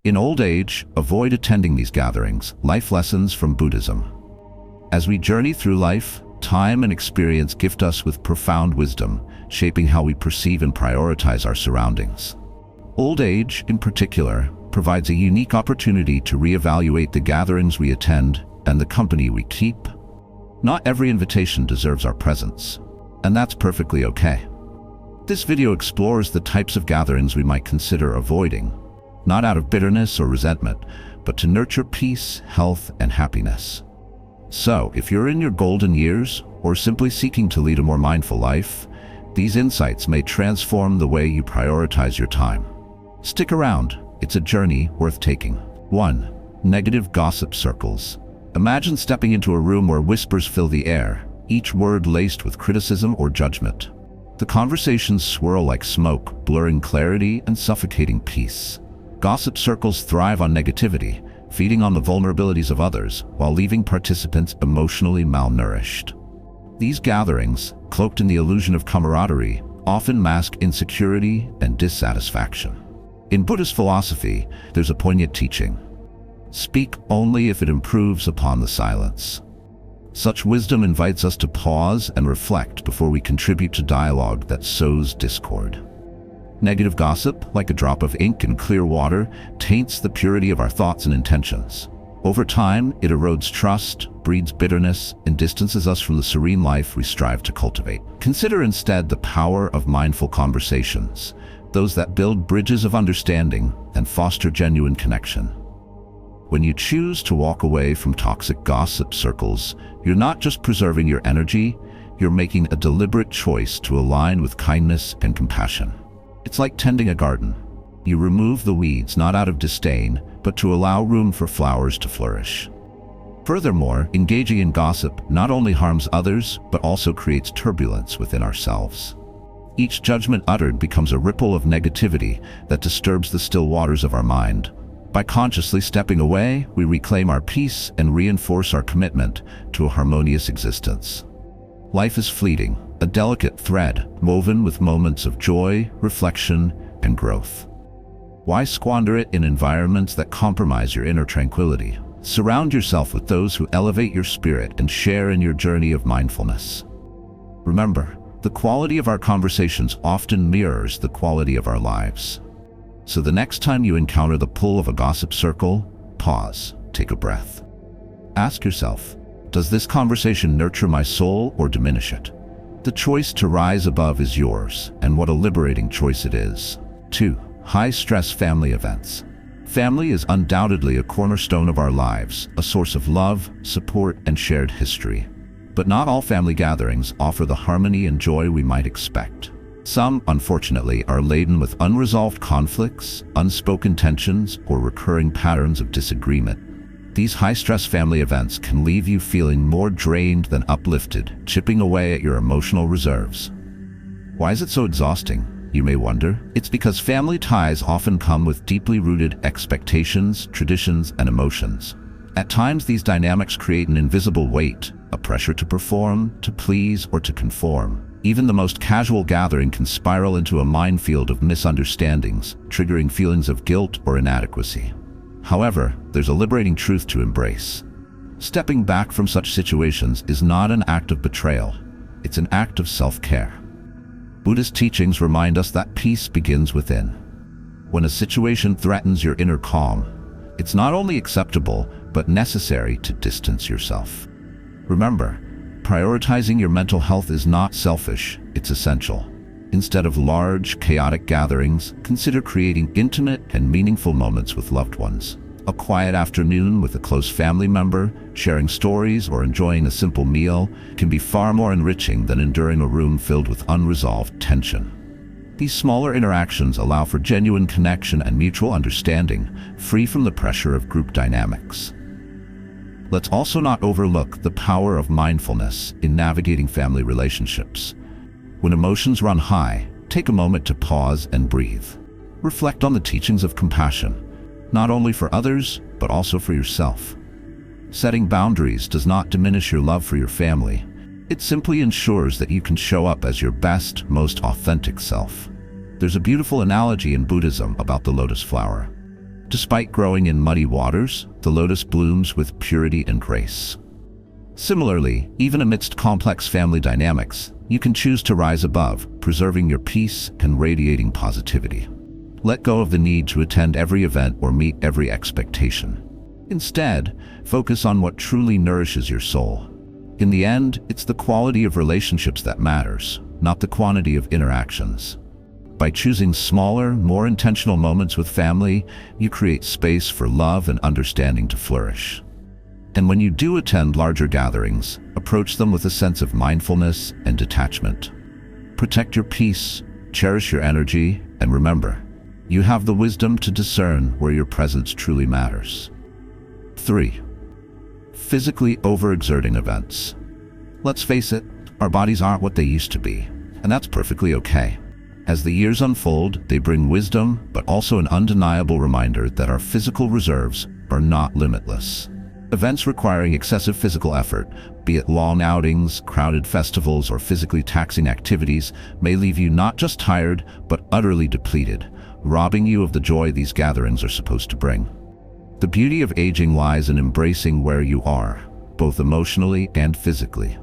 In old age, avoid attending these gatherings. Life lessons from Buddhism. As we journey through life, time and experience gift us with profound wisdom, shaping how we perceive and prioritize our surroundings. Old age, in particular, provides a unique opportunity to reevaluate the gatherings we attend and the company we keep. Not every invitation deserves our presence, and that's perfectly okay. This video explores the types of gatherings we might consider avoiding, not out of bitterness or resentment, but to nurture peace, health, and happiness. So, if you're in your golden years, or simply seeking to lead a more mindful life, these insights may transform the way you prioritize your time. Stick around, it's a journey worth taking. 1. Negative gossip circles. Imagine stepping into a room where whispers fill the air, each word laced with criticism or judgment. The conversations swirl like smoke, blurring clarity and suffocating peace. Gossip circles thrive on negativity, feeding on the vulnerabilities of others while leaving participants emotionally malnourished. These gatherings, cloaked in the illusion of camaraderie, often mask insecurity and dissatisfaction. In Buddhist philosophy, there's a poignant teaching: speak only if it improves upon the silence. Such wisdom invites us to pause and reflect before we contribute to dialogue that sows discord. Negative gossip, like a drop of ink in clear water, taints the purity of our thoughts and intentions. Over time, it erodes trust, breeds bitterness, and distances us from the serene life we strive to cultivate. Consider instead the power of mindful conversations, those that build bridges of understanding and foster genuine connection. When you choose to walk away from toxic gossip circles, you're not just preserving your energy, you're making a deliberate choice to align with kindness and compassion. It's like tending a garden. You remove the weeds not out of disdain, but to allow room for flowers to flourish. Furthermore, engaging in gossip not only harms others, but also creates turbulence within ourselves. Each judgment uttered becomes a ripple of negativity that disturbs the still waters of our mind. By consciously stepping away, we reclaim our peace and reinforce our commitment to a harmonious existence. Life is fleeting, a delicate thread woven with moments of joy, reflection, and growth. Why squander it in environments that compromise your inner tranquility? Surround yourself with those who elevate your spirit and share in your journey of mindfulness. Remember, the quality of our conversations often mirrors the quality of our lives. So the next time you encounter the pull of a gossip circle, pause, take a breath. Ask yourself, does this conversation nurture my soul or diminish it? The choice to rise above is yours, and what a liberating choice it is. 2. High-stress family events. Family is undoubtedly a cornerstone of our lives, a source of love, support, and shared history. But not all family gatherings offer the harmony and joy we might expect. Some, unfortunately, are laden with unresolved conflicts, unspoken tensions, or recurring patterns of disagreement. These high-stress family events can leave you feeling more drained than uplifted, chipping away at your emotional reserves. Why is it so exhausting, you may wonder? It's because family ties often come with deeply rooted expectations, traditions, and emotions. At times, these dynamics create an invisible weight, a pressure to perform, to please, or to conform. Even the most casual gathering can spiral into a minefield of misunderstandings, triggering feelings of guilt or inadequacy. However, there's a liberating truth to embrace. Stepping back from such situations is not an act of betrayal, it's an act of self-care. Buddhist teachings remind us that peace begins within. When a situation threatens your inner calm, it's not only acceptable, but necessary to distance yourself. Remember, prioritizing your mental health is not selfish, it's essential. Instead of large, chaotic gatherings, consider creating intimate and meaningful moments with loved ones. A quiet afternoon with a close family member, sharing stories, or enjoying a simple meal can be far more enriching than enduring a room filled with unresolved tension. These smaller interactions allow for genuine connection and mutual understanding, free from the pressure of group dynamics. Let's also not overlook the power of mindfulness in navigating family relationships. When emotions run high, take a moment to pause and breathe. Reflect on the teachings of compassion, not only for others, but also for yourself. Setting boundaries does not diminish your love for your family. It simply ensures that you can show up as your best, most authentic self. There's a beautiful analogy in Buddhism about the lotus flower. Despite growing in muddy waters, the lotus blooms with purity and grace. Similarly, even amidst complex family dynamics, you can choose to rise above, preserving your peace and radiating positivity. Let go of the need to attend every event or meet every expectation. Instead, focus on what truly nourishes your soul. In the end, it's the quality of relationships that matters, not the quantity of interactions. By choosing smaller, more intentional moments with family, you create space for love and understanding to flourish. And when you do attend larger gatherings, approach them with a sense of mindfulness and detachment. Protect your peace, cherish your energy, and remember, you have the wisdom to discern where your presence truly matters. 3. Physically overexerting events. Let's face it, our bodies aren't what they used to be, and that's perfectly okay. As the years unfold, they bring wisdom, but also an undeniable reminder that our physical reserves are not limitless. Events requiring excessive physical effort, be it long outings, crowded festivals, or physically taxing activities, may leave you not just tired, but utterly depleted, robbing you of the joy these gatherings are supposed to bring. The beauty of aging lies in embracing where you are, both emotionally and physically.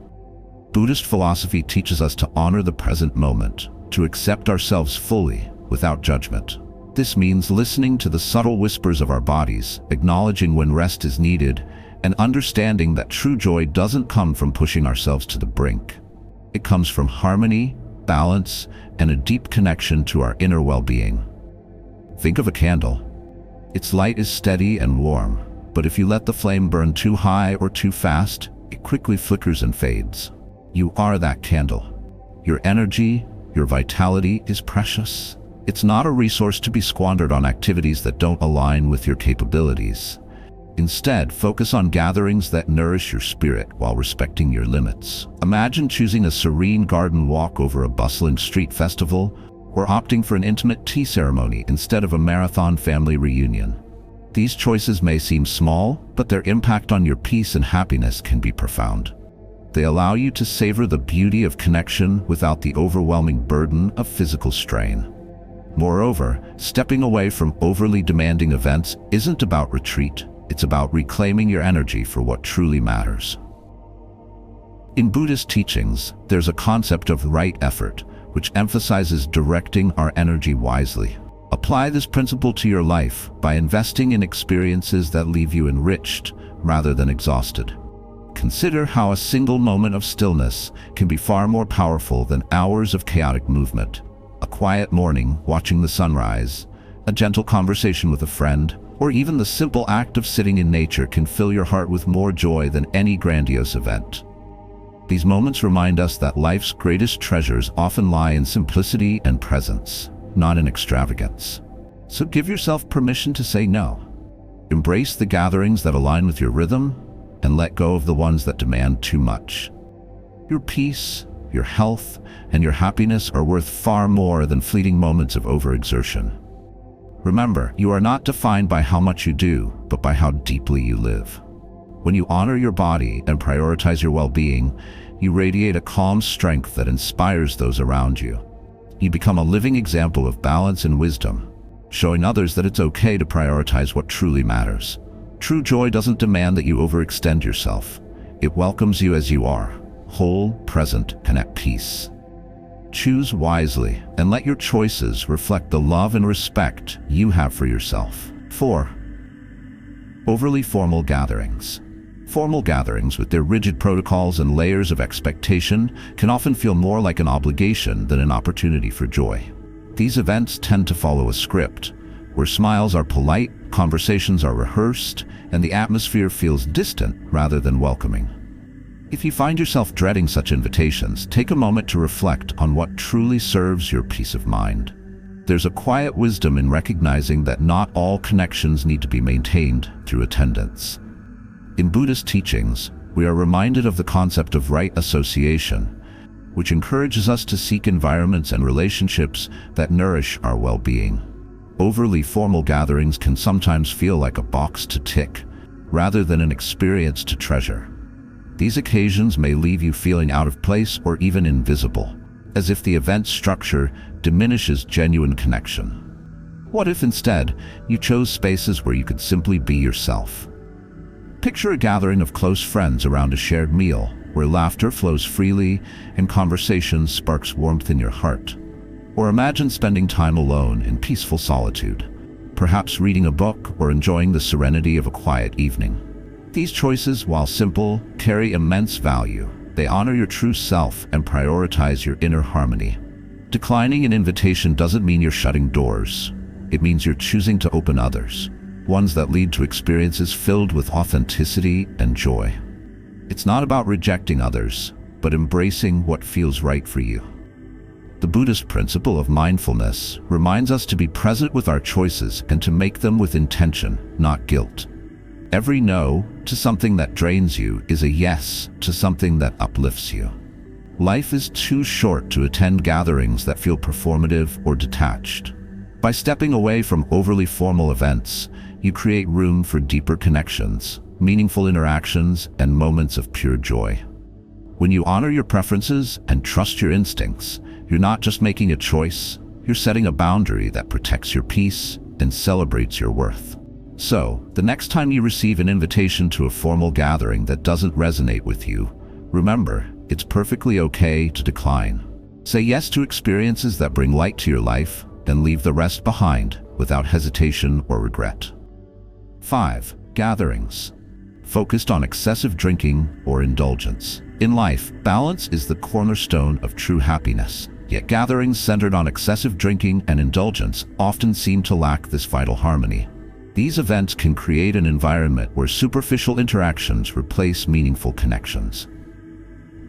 Buddhist philosophy teaches us to honor the present moment, to accept ourselves fully, without judgment. This means listening to the subtle whispers of our bodies, acknowledging when rest is needed, and understanding that true joy doesn't come from pushing ourselves to the brink. It comes from harmony, balance, and a deep connection to our inner well-being. Think of a candle. Its light is steady and warm, but if you let the flame burn too high or too fast, it quickly flickers and fades. You are that candle. Your energy, your vitality is precious. It's not a resource to be squandered on activities that don't align with your capabilities. Instead, focus on gatherings that nourish your spirit while respecting your limits. Imagine choosing a serene garden walk over a bustling street festival, or opting for an intimate tea ceremony instead of a marathon family reunion. These choices may seem small, but their impact on your peace and happiness can be profound. They allow you to savor the beauty of connection without the overwhelming burden of physical strain. Moreover, stepping away from overly demanding events isn't about retreat. It's about reclaiming your energy for what truly matters. In Buddhist teachings, there's a concept of right effort, which emphasizes directing our energy wisely. Apply this principle to your life by investing in experiences that leave you enriched rather than exhausted. Consider how a single moment of stillness can be far more powerful than hours of chaotic movement. A quiet morning watching the sunrise, a gentle conversation with a friend, or even the simple act of sitting in nature can fill your heart with more joy than any grandiose event. These moments remind us that life's greatest treasures often lie in simplicity and presence, not in extravagance. So give yourself permission to say no. Embrace the gatherings that align with your rhythm, and let go of the ones that demand too much. Your peace, your health, and your happiness are worth far more than fleeting moments of overexertion. Remember, you are not defined by how much you do, but by how deeply you live. When you honor your body and prioritize your well-being, you radiate a calm strength that inspires those around you. You become a living example of balance and wisdom, showing others that it's okay to prioritize what truly matters. True joy doesn't demand that you overextend yourself. It welcomes you as you are, whole, present, and at peace. Choose wisely and let your choices reflect the love and respect you have for yourself. 4. Overly formal gatherings. Formal gatherings, with their rigid protocols and layers of expectation, can often feel more like an obligation than an opportunity for joy. These events tend to follow a script, where smiles are polite, conversations are rehearsed, and the atmosphere feels distant rather than welcoming. If you find yourself dreading such invitations, take a moment to reflect on what truly serves your peace of mind. There's a quiet wisdom in recognizing that not all connections need to be maintained through attendance. In Buddhist teachings, we are reminded of the concept of right association, which encourages us to seek environments and relationships that nourish our well-being. Overly formal gatherings can sometimes feel like a box to tick, rather than an experience to treasure. These occasions may leave you feeling out of place or even invisible, as if the event structure diminishes genuine connection. What if instead you chose spaces where you could simply be yourself? Picture a gathering of close friends around a shared meal, where laughter flows freely and conversation sparks warmth in your heart. Or imagine spending time alone in peaceful solitude, perhaps reading a book or enjoying the serenity of a quiet evening. These choices, while simple, carry immense value. They honor your true self and prioritize your inner harmony. Declining an invitation doesn't mean you're shutting doors. It means you're choosing to open others, ones that lead to experiences filled with authenticity and joy. It's not about rejecting others, but embracing what feels right for you. The Buddhist principle of mindfulness reminds us to be present with our choices and to make them with intention, not guilt. Every no to something that drains you is a yes to something that uplifts you. Life is too short to attend gatherings that feel performative or detached. By stepping away from overly formal events, you create room for deeper connections, meaningful interactions, and moments of pure joy. When you honor your preferences and trust your instincts, you're not just making a choice, you're setting a boundary that protects your peace and celebrates your worth. So, the next time you receive an invitation to a formal gathering that doesn't resonate with you, remember, it's perfectly okay to decline. Say yes to experiences that bring light to your life, and leave the rest behind without hesitation or regret. 5. Gatherings. Focused on excessive drinking or indulgence. In life, balance is the cornerstone of true happiness. Yet gatherings centered on excessive drinking and indulgence often seem to lack this vital harmony. These events can create an environment where superficial interactions replace meaningful connections.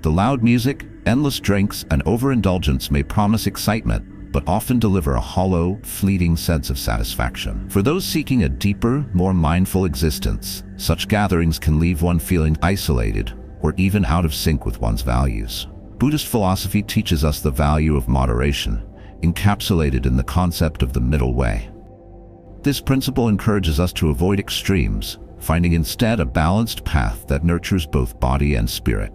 The loud music, endless drinks, and overindulgence may promise excitement, but often deliver a hollow, fleeting sense of satisfaction. For those seeking a deeper, more mindful existence, such gatherings can leave one feeling isolated or even out of sync with one's values. Buddhist philosophy teaches us the value of moderation, encapsulated in the concept of the middle way. This principle encourages us to avoid extremes, finding instead a balanced path that nurtures both body and spirit.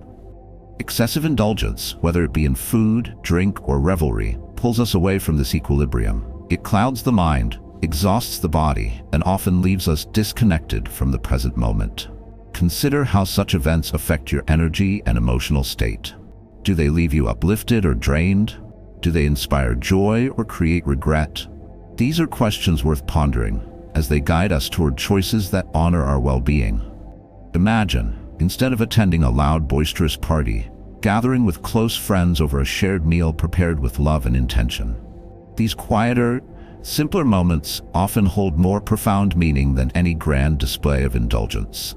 Excessive indulgence, whether it be in food, drink, or revelry, pulls us away from this equilibrium. It clouds the mind, exhausts the body, and often leaves us disconnected from the present moment. Consider how such events affect your energy and emotional state. Do they leave you uplifted or drained? Do they inspire joy or create regret? These are questions worth pondering, as they guide us toward choices that honor our well-being. Imagine, instead of attending a loud, boisterous party, gathering with close friends over a shared meal prepared with love and intention. These quieter, simpler moments often hold more profound meaning than any grand display of indulgence.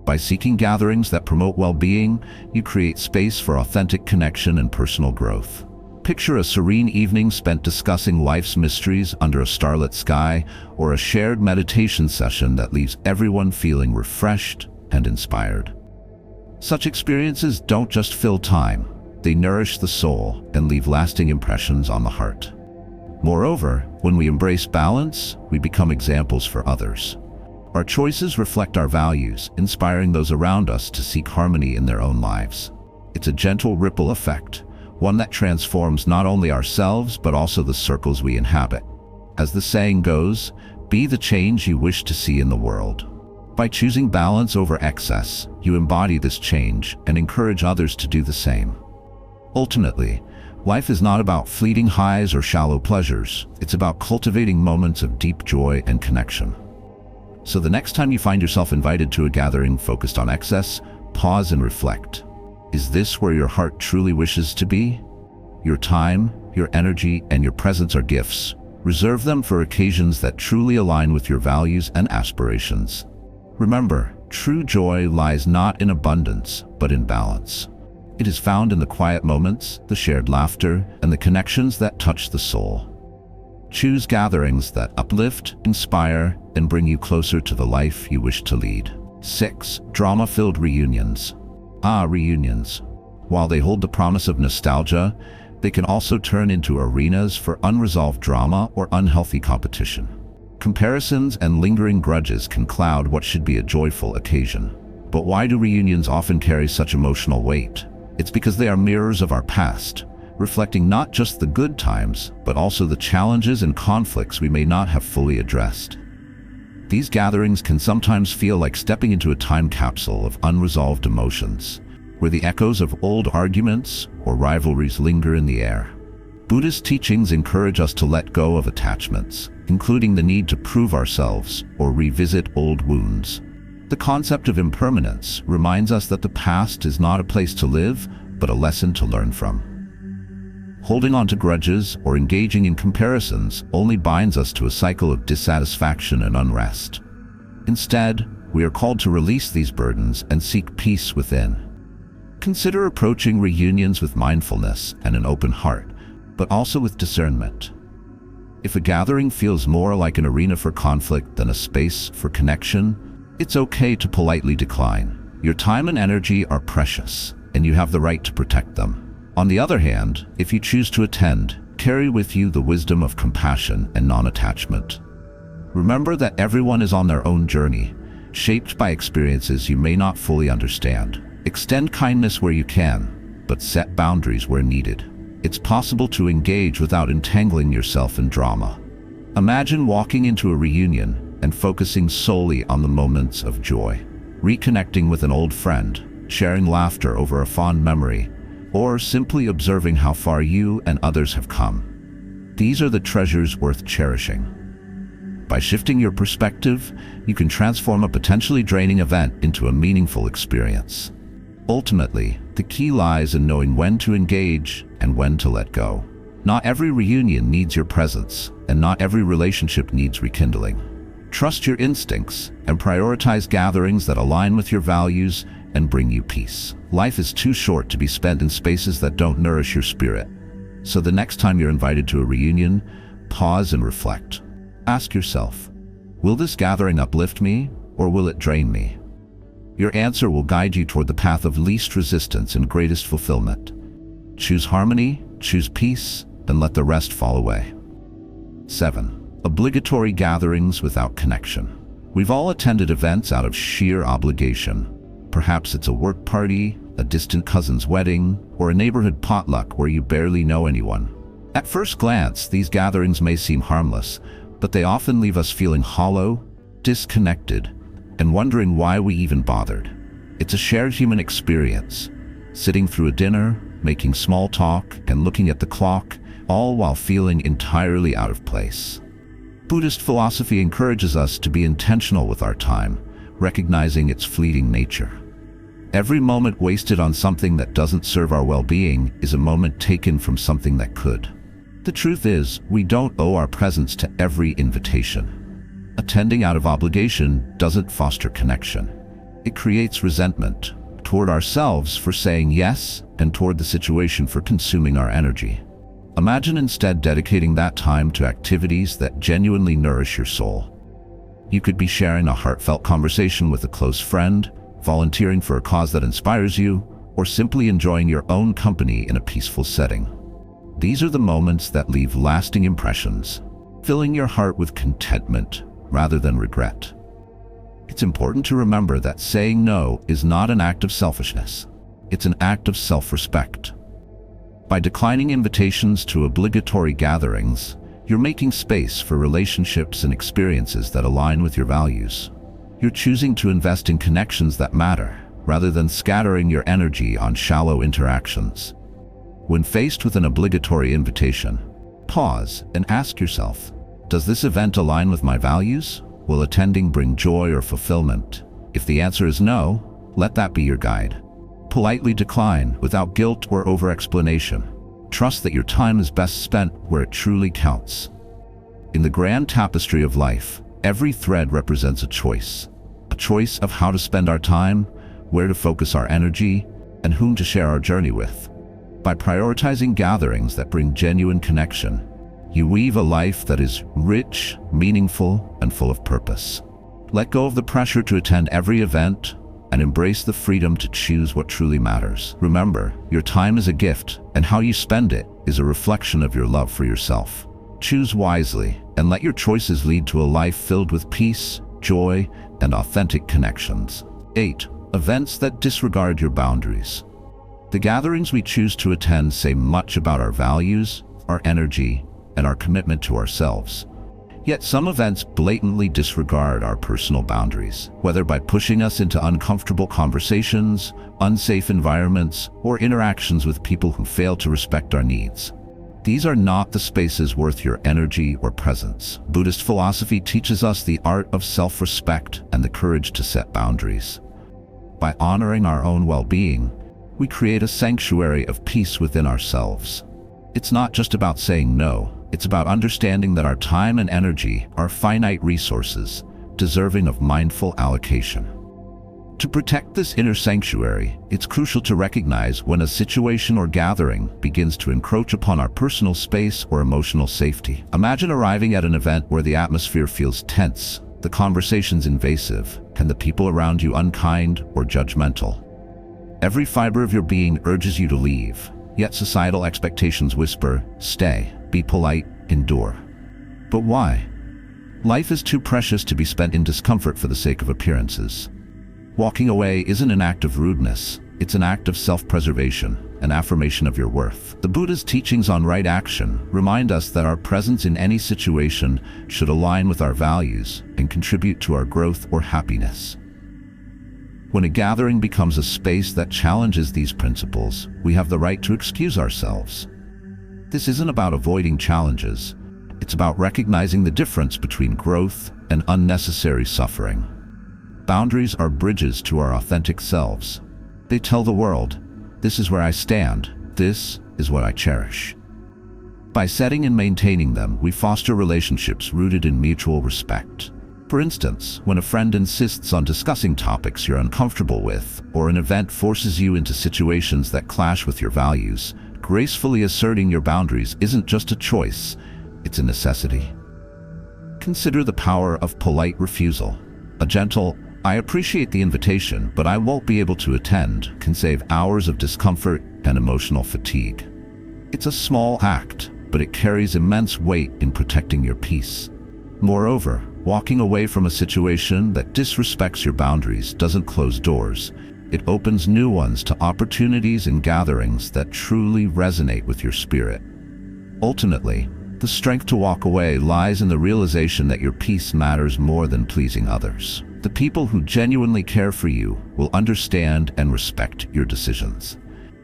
By seeking gatherings that promote well-being, you create space for authentic connection and personal growth. Picture a serene evening spent discussing life's mysteries under a starlit sky, or a shared meditation session that leaves everyone feeling refreshed and inspired. Such experiences don't just fill time, they nourish the soul and leave lasting impressions on the heart. Moreover, when we embrace balance, we become examples for others. Our choices reflect our values, inspiring those around us to seek harmony in their own lives. It's a gentle ripple effect, one that transforms not only ourselves but also the circles we inhabit. As the saying goes, be the change you wish to see in the world. By choosing balance over excess, you embody this change and encourage others to do the same. Ultimately, life is not about fleeting highs or shallow pleasures. It's about cultivating moments of deep joy and connection. So the next time you find yourself invited to a gathering focused on excess, pause and reflect. Is this where your heart truly wishes to be? Your time, your energy, and your presence are gifts. Reserve them for occasions that truly align with your values and aspirations. Remember, true joy lies not in abundance, but in balance. It is found in the quiet moments, the shared laughter, and the connections that touch the soul. Choose gatherings that uplift, inspire, and bring you closer to the life you wish to lead. 6. Drama-filled reunions. Reunions. While they hold the promise of nostalgia, they can also turn into arenas for unresolved drama or unhealthy competition. Comparisons and lingering grudges can cloud what should be a joyful occasion. But why do reunions often carry such emotional weight? It's because they are mirrors of our past, reflecting not just the good times, but also the challenges and conflicts we may not have fully addressed. These gatherings can sometimes feel like stepping into a time capsule of unresolved emotions, where the echoes of old arguments or rivalries linger in the air. Buddhist teachings encourage us to let go of attachments, including the need to prove ourselves or revisit old wounds. The concept of impermanence reminds us that the past is not a place to live, but a lesson to learn from. Holding on to grudges or engaging in comparisons only binds us to a cycle of dissatisfaction and unrest. Instead, we are called to release these burdens and seek peace within. Consider approaching reunions with mindfulness and an open heart, but also with discernment. If a gathering feels more like an arena for conflict than a space for connection, it's okay to politely decline. Your time and energy are precious, and you have the right to protect them. On the other hand, if you choose to attend, carry with you the wisdom of compassion and non-attachment. Remember that everyone is on their own journey, shaped by experiences you may not fully understand. Extend kindness where you can, but set boundaries where needed. It's possible to engage without entangling yourself in drama. Imagine walking into a reunion and focusing solely on the moments of joy, reconnecting with an old friend, sharing laughter over a fond memory, or simply observing how far you and others have come. These are the treasures worth cherishing. By shifting your perspective, you can transform a potentially draining event into a meaningful experience. Ultimately, the key lies in knowing when to engage and when to let go. Not every reunion needs your presence, and not every relationship needs rekindling. Trust your instincts and prioritize gatherings that align with your values and bring you peace. Life is too short to be spent in spaces that don't nourish your spirit. So the next time you're invited to a reunion, pause and reflect. Ask yourself, will this gathering uplift me or will it drain me? Your answer will guide you toward the path of least resistance and greatest fulfillment. Choose harmony, choose peace, and let the rest fall away. 7. Obligatory gatherings without connection. We've all attended events out of sheer obligation. Perhaps it's a work party, a distant cousin's wedding, or a neighborhood potluck where you barely know anyone. At first glance, these gatherings may seem harmless, but they often leave us feeling hollow, disconnected, and wondering why we even bothered. It's a shared human experience, sitting through a dinner, making small talk, and looking at the clock, all while feeling entirely out of place. Buddhist philosophy encourages us to be intentional with our time, recognizing its fleeting nature. Every moment wasted on something that doesn't serve our well-being is a moment taken from something that could. The truth is, we don't owe our presence to every invitation. Attending out of obligation doesn't foster connection. It creates resentment toward ourselves for saying yes and toward the situation for consuming our energy. Imagine instead dedicating that time to activities that genuinely nourish your soul. You could be sharing a heartfelt conversation with a close friend, volunteering for a cause that inspires you, or simply enjoying your own company in a peaceful setting. These are the moments that leave lasting impressions, filling your heart with contentment rather than regret. It's important to remember that saying no is not an act of selfishness. It's an act of self-respect. By declining invitations to obligatory gatherings, you're making space for relationships and experiences that align with your values. You're choosing to invest in connections that matter, rather than scattering your energy on shallow interactions. When faced with an obligatory invitation, pause and ask yourself, does this event align with my values? Will attending bring joy or fulfillment? If the answer is no, let that be your guide. Politely decline without guilt or over-explanation. Trust that your time is best spent where it truly counts. In the grand tapestry of life, every thread represents a choice of how to spend our time, where to focus our energy, and whom to share our journey with. By prioritizing gatherings that bring genuine connection, you weave a life that is rich, meaningful, and full of purpose. Let go of the pressure to attend every event and embrace the freedom to choose what truly matters. Remember, your time is a gift, and how you spend it is a reflection of your love for yourself. Choose wisely, and let your choices lead to a life filled with peace, joy, and authentic connections. 8. Events that disregard your boundaries. The gatherings we choose to attend say much about our values, our energy, and our commitment to ourselves. Yet some events blatantly disregard our personal boundaries, whether by pushing us into uncomfortable conversations, unsafe environments, or interactions with people who fail to respect our needs. These are not the spaces worth your energy or presence. Buddhist philosophy teaches us the art of self-respect and the courage to set boundaries. By honoring our own well-being, we create a sanctuary of peace within ourselves. It's not just about saying no. It's about understanding that our time and energy are finite resources, deserving of mindful allocation. To protect this inner sanctuary, it's crucial to recognize when a situation or gathering begins to encroach upon our personal space or emotional safety. Imagine arriving at an event where the atmosphere feels tense, the conversations invasive, and the people around you unkind or judgmental. Every fiber of your being urges you to leave, yet societal expectations whisper, "Stay. Be polite, endure." But why? Life is too precious to be spent in discomfort for the sake of appearances. Walking away isn't an act of rudeness, it's an act of self-preservation, an affirmation of your worth. The Buddha's teachings on right action remind us that our presence in any situation should align with our values and contribute to our growth or happiness. When a gathering becomes a space that challenges these principles, we have the right to excuse ourselves. This isn't about avoiding challenges. It's about recognizing the difference between growth and unnecessary suffering. Boundaries are bridges to our authentic selves. They tell the world, "This is where I stand. This is what I cherish." By setting and maintaining them, we foster relationships rooted in mutual respect. For instance, when a friend insists on discussing topics you're uncomfortable with, or an event forces you into situations that clash with your values, gracefully asserting your boundaries isn't just a choice, it's a necessity. Consider the power of polite refusal. A gentle, "I appreciate the invitation, but I won't be able to attend," can save hours of discomfort and emotional fatigue. It's a small act, but it carries immense weight in protecting your peace. Moreover, walking away from a situation that disrespects your boundaries doesn't close doors. It opens new ones to opportunities and gatherings that truly resonate with your spirit. Ultimately, the strength to walk away lies in the realization that your peace matters more than pleasing others. The people who genuinely care for you will understand and respect your decisions.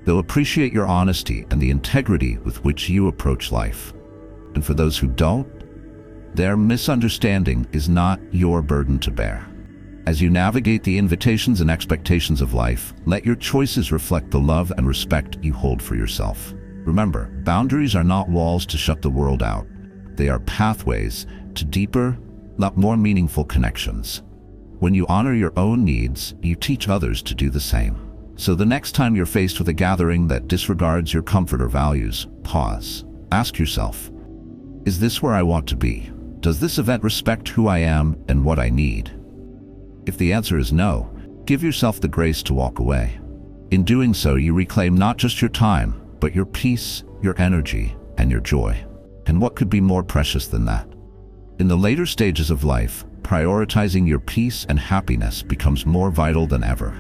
They'll appreciate your honesty and the integrity with which you approach life. And for those who don't, their misunderstanding is not your burden to bear. As you navigate the invitations and expectations of life, let your choices reflect the love and respect you hold for yourself. Remember, boundaries are not walls to shut the world out. They are pathways to deeper, more meaningful connections. When you honor your own needs, you teach others to do the same. So the next time you're faced with a gathering that disregards your comfort or values, pause. Ask yourself, is this where I want to be? Does this event respect who I am and what I need? If the answer is no, give yourself the grace to walk away. In doing so, you reclaim not just your time, but your peace, your energy, and your joy. And what could be more precious than that? In the later stages of life, prioritizing your peace and happiness becomes more vital than ever.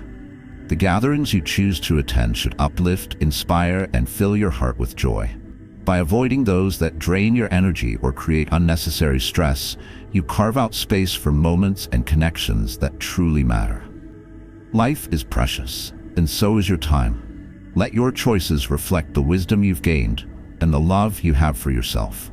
The gatherings you choose to attend should uplift, inspire, and fill your heart with joy. By avoiding those that drain your energy or create unnecessary stress, you carve out space for moments and connections that truly matter. Life is precious, and so is your time. Let your choices reflect the wisdom you've gained and the love you have for yourself.